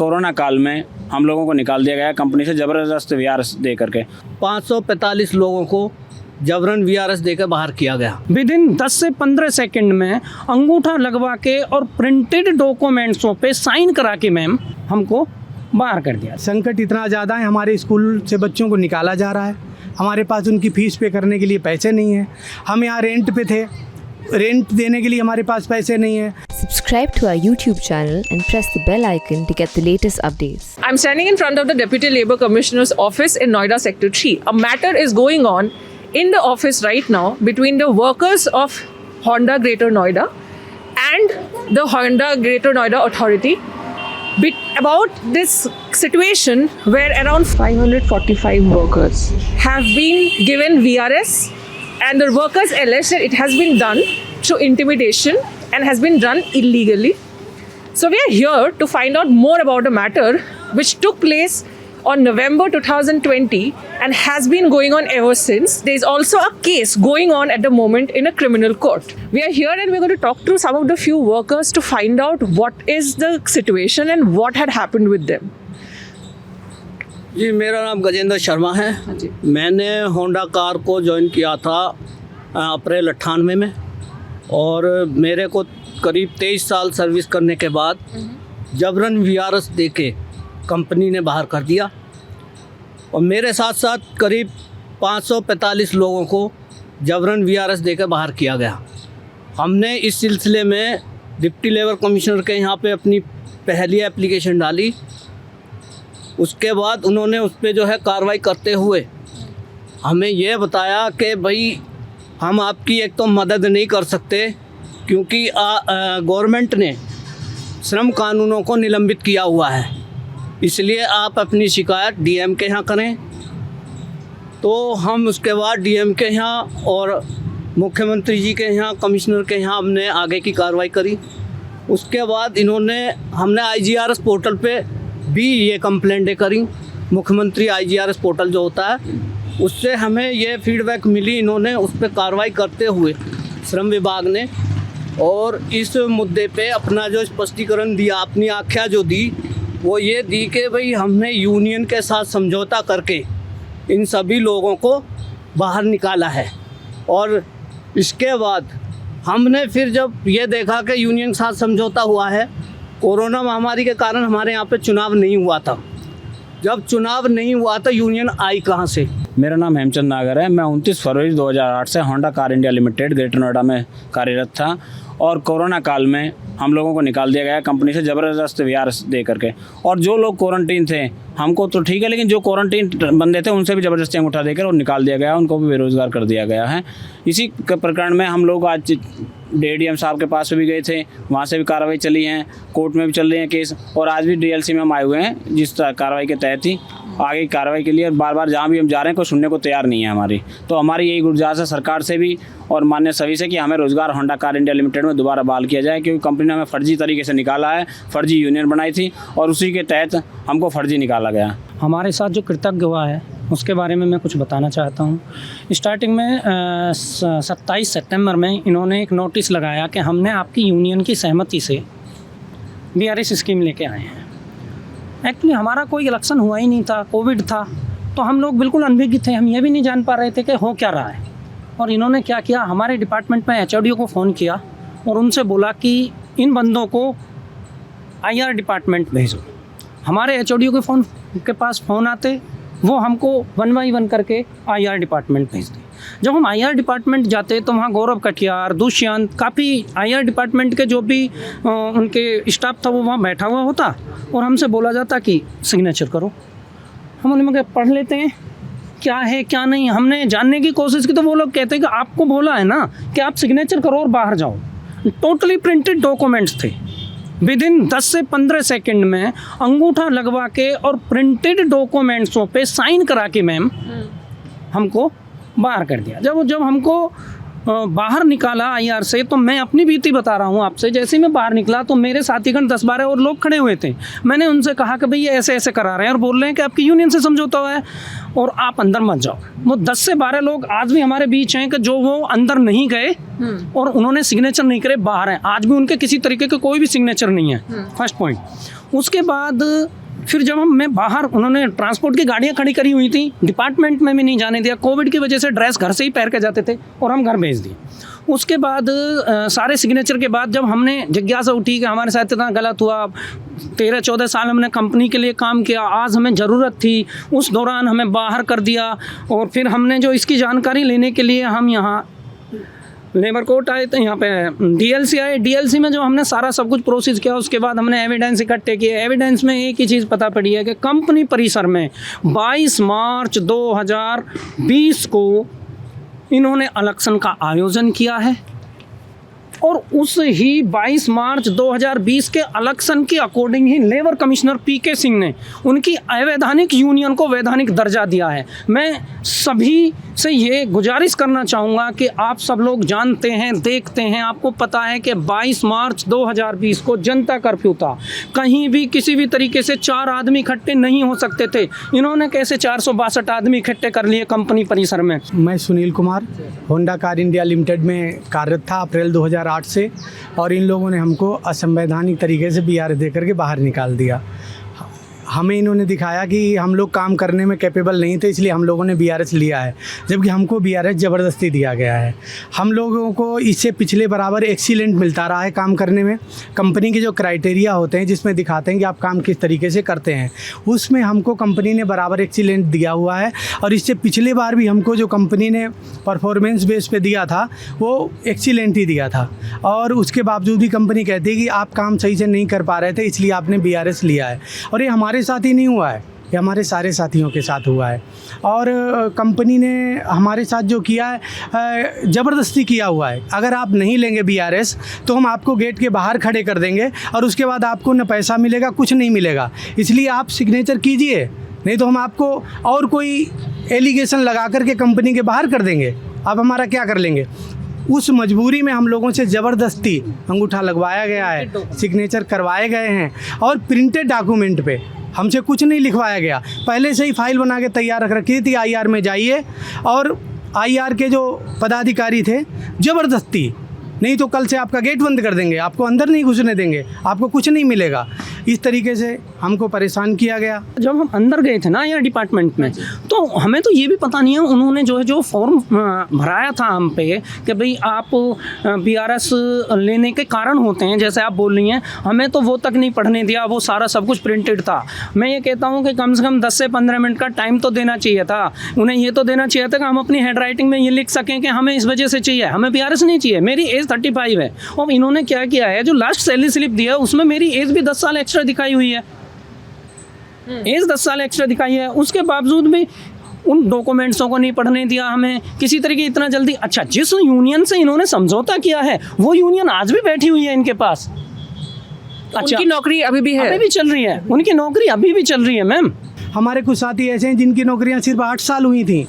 Corona काल में हम लोगों को निकाल दिया गया कंपनी से ज़बरदस्त वीआरएस दे करके। 545 लोगों को जबरन वीआरएस देकर बाहर किया गया। विद इन 10 से 15 सेकंड में अंगूठा लगवा के और प्रिंटेड डॉक्यूमेंट्सों पे साइन करा के मैम हमको बाहर कर दिया। संकट इतना ज़्यादा है, हमारे स्कूल से बच्चों को निकाला जा रहा है, हमारे पास उनकी फ़ीस पे करने के लिए पैसे नहीं है। हम यहाँ रेंट पे थे, रेंट देने के लिए हमारे पास पैसे नहीं है। Subscribe to our YouTube channel and press the bell icon to get the latest updates. I'm standing in front of the Deputy Labour Commissioner's office in Noida Sector 3. A matter is going on in the office right now between the workers of Honda Greater Noida and the Honda Greater Noida Authority about this situation where around 545 workers have been given VRS, and the workers allege that it has been done through intimidation and has been done illegally. So we are here to find out more about the matter which took place on November 2020 and has been going on ever since. There is also a case going on at the moment in a criminal court. We are here and we're going to talk to some of the few workers to find out what is the situation and what had happened with them. जी, मेरा नाम गजेंद्र शर्मा है। मैंने Honda car को join किया था अप्रैल 98 में, और मेरे को करीब 23 साल सर्विस करने के बाद जबरन वीआरएस देके कंपनी ने बाहर कर दिया, और मेरे साथ साथ करीब 545 लोगों को जबरन वीआरएस देकर बाहर किया गया। हमने इस सिलसिले में डिप्टी लेबर कमिश्नर के यहाँ पे अपनी पहली एप्लीकेशन डाली। उसके बाद उन्होंने उस पर जो है कार्रवाई करते हुए हमें ये बताया कि भाई हम आपकी एक तो मदद नहीं कर सकते क्योंकि गवर्नमेंट ने श्रम कानूनों को निलंबित किया हुआ है, इसलिए आप अपनी शिकायत डीएम के यहाँ करें। तो हम उसके बाद डीएम के यहाँ और मुख्यमंत्री जी के यहाँ, कमिश्नर के यहाँ हमने आगे की कार्रवाई करी। उसके बाद हमने आईजीआरएस पोर्टल पे भी ये कंप्लेंटें करी। मुख्यमंत्री आईजीआरएस पोर्टल जो होता है उससे हमें ये फीडबैक मिली, इन्होंने उस पर कार्रवाई करते हुए श्रम विभाग ने, और इस मुद्दे पे अपना जो स्पष्टीकरण दिया, अपनी आख्या जो दी वो ये दी कि भाई हमने यूनियन के साथ समझौता करके इन सभी लोगों को बाहर निकाला है। और इसके बाद हमने फिर जब ये देखा कि यूनियन के साथ समझौता हुआ है, कोरोना महामारी के कारण हमारे यहाँ पे चुनाव नहीं हुआ था। जब चुनाव नहीं हुआ तो यूनियन आई कहाँ से? मेरा नाम हेमचंद नागर है। मैं 29 फरवरी 2008 से Honda car India limited greater Noida में कार्यरत था, और कोरोना काल में हम लोगों को निकाल दिया गया कंपनी से ज़बरदस्त वीआरएस दे करके। और जो लोग क्वारंटीन थे हमको तो ठीक है, लेकिन जो क्वारंटीन बंदे थे उनसे भी ज़बरदस्ती अंगूठा देकर और निकाल दिया गया, उनको भी बेरोज़गार कर दिया गया है। इसी प्रकरण में हम लोग आज डीएम साहब के पास भी गए थे, वहाँ से भी कार्रवाई चली है, कोर्ट में भी चल रही है केस, और आज भी डीएलसी में हम आए हुए हैं जिस कार्रवाई के तहत ही आगे की कार्रवाई के लिए। बार बार जहाँ भी हम जा रहे हैं कोई सुनने को तैयार नहीं है हमारी। तो हमारी यही गुजारिश है सरकार से भी और मान्य सभी से कि हमें रोज़गार होंडा कार इंडिया लिमिटेड में दोबारा बहाल किया जाए, क्योंकि कंपनी ने हमें फर्जी तरीके से निकाला है, फर्जी यूनियन बनाई थी और उसी के तहत हमको फर्जी निकाला गया। हमारे साथ जो कृतज्ञ हुआ है उसके बारे में मैं कुछ बताना चाहता हूँ। स्टार्टिंग में 27 सितंबर में इन्होंने एक नोटिस लगाया कि हमने आपकी यूनियन की सहमति से वीआरएस स्कीम लेके आए हैं। एक्चुअली हमारा कोई इलेक्शन हुआ ही नहीं था, कोविड था, तो हम लोग बिल्कुल अनभिज्ञ थे, हम ये भी नहीं जान पा रहे थे कि हो क्या रहा है। और इन्होंने क्या किया, हमारे डिपार्टमेंट में एचओडी को फ़ोन किया और उनसे बोला कि इन बंदों को आईआर डिपार्टमेंट भेजो। हमारे एचओडी के पास फ़ोन आते, वो हमको 1 बाय 1 करके आईआर डिपार्टमेंट भेजते। जब हम आईआर डिपार्टमेंट जाते तो वहाँ गौरव कटियार, दुष्यंत, काफ़ी आईआर डिपार्टमेंट के जो भी उनके स्टाफ था वो वहाँ बैठा हुआ होता, और हमसे बोला जाता कि सिग्नेचर करो। हम उन्हें पढ़ लेते हैं क्या है क्या नहीं, हमने जानने की कोशिश की तो वो लोग कहते हैं कि आपको बोला है ना कि आप सिग्नेचर करो और बाहर जाओ। टोटली प्रिंटेड डॉक्यूमेंट्स थे। विद इन 10 से 15 सेकंड में अंगूठा लगवा के और प्रिंटेड डॉक्यूमेंट्सों पे साइन करा के मैम हमको बाहर कर दिया। जब हमको बाहर निकाला आईआर से, तो मैं अपनी बीती बता रहा हूँ आपसे। जैसे ही मैं बाहर निकला तो मेरे साथीगण 10-12 और लोग खड़े हुए थे। मैंने उनसे कहा कि भाई ये ऐसे ऐसे करा रहे हैं और बोल रहे हैं कि आपकी यूनियन से समझौता हुआ है और आप अंदर मत जाओ। वो 10 से 12 लोग आज भी हमारे बीच हैं कि जो वो अंदर नहीं गए और उन्होंने सिग्नेचर नहीं करे, बाहर हैं। आज भी उनके किसी तरीके के कोई भी सिग्नेचर नहीं है। First point. उसके बाद फिर जब मैं बाहर, उन्होंने ट्रांसपोर्ट की गाड़ियाँ खड़ी करी हुई थी, डिपार्टमेंट में भी नहीं जाने दिया। कोविड की वजह से ड्रेस घर से ही पहन के जाते थे और हम घर भेज दिए। उसके बाद सारे सिग्नेचर के बाद जब हमने जिज्ञासा उठी कि हमारे साथ इतना गलत हुआ, 13-14 साल हमने कंपनी के लिए काम किया, आज हमें ज़रूरत थी, उस दौरान हमें बाहर कर दिया। और फिर हमने जो इसकी जानकारी लेने के लिए हम यहाँ लेबर कोर्ट आए थे, यहाँ पे डीएलसी आए। डीएलसी में जो हमने सारा सब कुछ प्रोसेस किया, उसके बाद हमने एविडेंस इकट्ठे किए। एविडेंस में एक ही चीज़ पता पड़ी है कि कंपनी परिसर में 22 मार्च 2020 को इन्होंने इलेक्शन का आयोजन किया है और उस ही 22 मार्च 2020 के इलेक्शन के अकॉर्डिंग ही लेबर कमिश्नर पीके सिंह ने उनकी अवैधानिक यूनियन को वैधानिक दर्जा दिया है। मैं सभी से ये गुजारिश करना चाहूँगा कि आप सब लोग जानते हैं, देखते हैं, आपको पता है कि 22 मार्च 2020 को जनता कर्फ्यू था। कहीं भी किसी भी तरीके से 4 आदमी इकट्ठे नहीं हो सकते थे। इन्होंने कैसे 462 आदमी इकट्ठे कर लिए कंपनी परिसर में। मैं Sunil Kumar Honda car India limited में कार्यरत था अप्रैल 2008 से, और इन लोगों ने हमको असंवैधानिक तरीके से BRS दे करके बाहर निकाल दिया। हमें इन्होंने दिखाया कि हम लोग काम करने में कैपेबल नहीं थे, इसलिए हम लोगों ने BRS लिया है, जबकि हमको BRS ज़बरदस्ती दिया गया है। हम लोगों को इससे पिछले बराबर एक्सीलेंट मिलता रहा है काम करने में। कंपनी के जो क्राइटेरिया होते हैं जिसमें दिखाते हैं कि आप काम किस तरीके से करते हैं, उसमें हमको कंपनी ने बराबर एक्सीलेंट दिया हुआ है। और इससे पिछले बार भी हमको जो कंपनी ने परफॉर्मेंस बेस पे दिया था वो एक्सीलेंट ही दिया था, और उसके बावजूद भी कंपनी कहती है कि आप काम सही से नहीं कर पा रहे थे, इसलिए आपने BRS लिया है। और ये हमारे साथ ही नहीं हुआ है, ये हमारे सारे साथियों के साथ हुआ है। और कंपनी ने हमारे साथ जो किया है ज़बरदस्ती किया हुआ है। अगर आप नहीं लेंगे BRS तो हम आपको गेट के बाहर खड़े कर देंगे और उसके बाद आपको न पैसा मिलेगा, कुछ नहीं मिलेगा। इसलिए आप सिग्नेचर कीजिए, नहीं तो हम आपको और कोई एलिगेशन लगा करके कंपनी के बाहर कर देंगे। आप हमारा क्या कर लेंगे। उस मजबूरी में हम लोगों से ज़बरदस्ती अंगूठा लगवाया गया है, सिग्नेचर करवाए गए हैं, और प्रिंटेड डॉक्यूमेंट पे हमसे कुछ नहीं लिखवाया गया। पहले से ही फाइल बना के तैयार रख रखी थी, IR में जाइए, और IR के जो पदाधिकारी थे ज़बरदस्ती, नहीं तो कल से आपका गेट बंद कर देंगे, आपको अंदर नहीं घुसने देंगे, आपको कुछ नहीं मिलेगा। इस तरीके से हमको परेशान किया गया। जब हम अंदर गए थे ना यहाँ डिपार्टमेंट में, तो हमें तो ये भी पता नहीं है, उन्होंने जो फॉर्म भराया था हम पे कि भाई आप BRS लेने के कारण होते हैं, जैसे आप बोल रही हैं, हमें तो वो तक नहीं पढ़ने दिया। वो सारा सब कुछ प्रिंटेड था। मैं ये कहता हूँ कि कम से कम 10 से 15 मिनट का टाइम तो देना चाहिए था। उन्हें ये तो देना चाहिए था कि हम अपनी हैंड राइटिंग में ये लिख सकें कि हमें इस वजह से चाहिए, हमें BRS नहीं चाहिए। मेरी एज 35 है, और इन्होंने क्या किया है, जो लास्ट सैलरी स्लिप दिया उसमें मेरी एज भी 10 साल एक्स्ट्रा दिखाई हुई है। एज 10 साल एक्स्ट्रा दिखाई है, उसके बावजूद भी उन डॉक्यूमेंट्सों को नहीं पढ़ने दिया हमें किसी तरीके इतना जल्दी। अच्छा, जिस यूनियन से इन्होंने समझौता किया है वो यूनियन आज भी बैठी हुई है इनके पास। अच्छा, उनकी नौकरी अभी भी है, अभी भी चल रही है, उनकी नौकरी अभी भी चल रही है मैम। हमारे कुछ साथी ऐसे हैं जिनकी नौकरियां सिर्फ 8 साल हुई थी।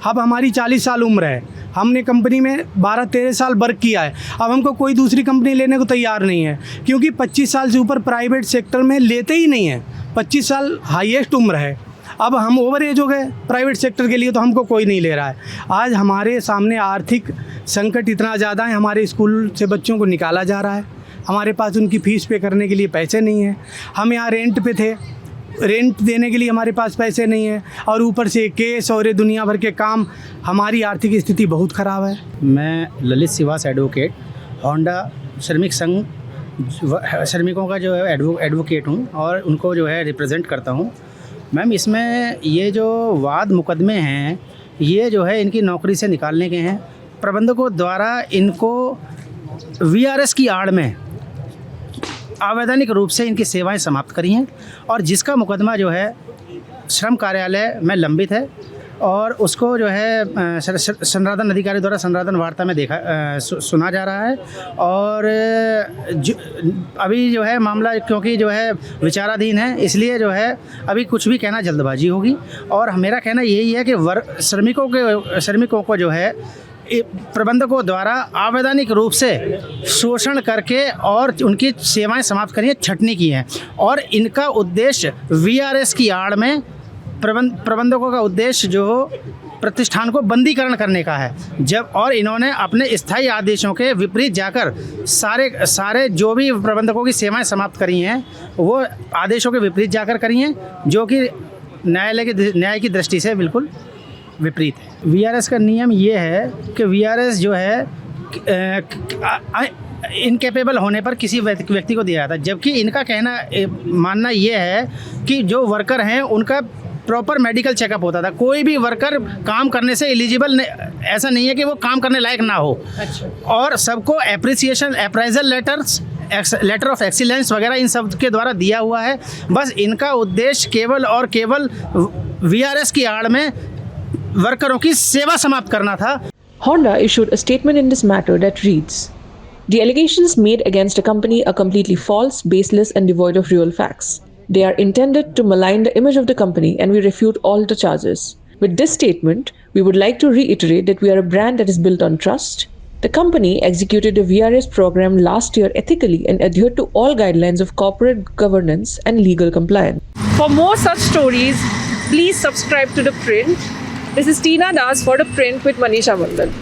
अब हमारी 40 साल उम्र है, हमने कंपनी में 12-13 साल वर्क किया है। अब हमको कोई दूसरी कंपनी लेने को तैयार नहीं है, क्योंकि 25 साल से ऊपर प्राइवेट सेक्टर में लेते ही नहीं है। 25 साल हाईएस्ट उम्र है। अब हम ओवर एज हो गए प्राइवेट सेक्टर के लिए, तो हमको कोई नहीं ले रहा है। आज हमारे सामने आर्थिक संकट इतना ज़्यादा है, हमारे स्कूल से बच्चों को निकाला जा रहा है, हमारे पास उनकी फ़ीस पे करने के लिए पैसे नहीं हैं। हम यहाँ रेंट पे थे, रेंट देने के लिए हमारे पास पैसे नहीं है, और ऊपर से केस और दुनिया भर के काम। हमारी आर्थिक स्थिति बहुत ख़राब है। मैं ललित सिवास एडवोकेट, होंडा श्रमिक संघ श्रमिकों का जो है एडवोकेट हूँ, और उनको जो है रिप्रेजेंट करता हूँ। मैम, इसमें ये जो वाद मुकदमे हैं, ये जो है इनकी नौकरी से निकालने के हैं। प्रबंधकों द्वारा इनको VRS की आड़ में अवैधानिक रूप से इनकी सेवाएं समाप्त करी हैं, और जिसका मुकदमा जो है श्रम कार्यालय में लंबित है, और उसको जो है संराधन अधिकारी द्वारा संराधन वार्ता में सुना जा रहा है। और अभी जो है मामला क्योंकि जो है विचाराधीन है, इसलिए जो है अभी कुछ भी कहना जल्दबाजी होगी। और मेरा कहना यही है कि श्रमिकों को जो है प्रबंधकों द्वारा अवैधानिक रूप से शोषण करके और उनकी सेवाएं समाप्त करी, छटनी की है। और इनका उद्देश्य VRS की आड़ में प्रबंधकों का उद्देश्य जो प्रतिष्ठान को बंदीकरण करने का है। जब और इन्होंने अपने स्थायी आदेशों के विपरीत जाकर सारे जो भी प्रबंधकों की सेवाएं समाप्त करी हैं वो आदेशों के विपरीत जाकर करी हैं, जो कि न्याय की दृष्टि से बिल्कुल विपरीत है। वीआरएस का नियम ये है कि वीआरएस जो है इनकेपेबल होने पर किसी व्यक्ति को दिया जाता है, जबकि इनका मानना ये है कि जो वर्कर हैं उनका प्रॉपर मेडिकल चेकअप होता था। कोई भी वर्कर काम करने से एलिजिबल ऐसा नहीं है कि वो काम करने लायक ना हो। अच्छा। और सबको appreciation, appraisal letter of excellence वगैरह इन सब के द्वारा दिया हुआ है। बस इनका उद्देश्य केवल और केवल वीआरएस की आड़ में वर्करों की सेवा समाप्त करना था। Honda issued a statement in this matter that reads, "The allegations made against a company are completely false, baseless, and devoid of real facts. They are intended to malign the image of the company, and we refute all the charges. With this statement, we would like to reiterate that we are a brand that is built on trust. The company executed a VRS program last year ethically and adhered to all guidelines of corporate governance and legal compliance." For more such stories, please subscribe to The Print. This is Tina Das for The Print with Manisha Mandal.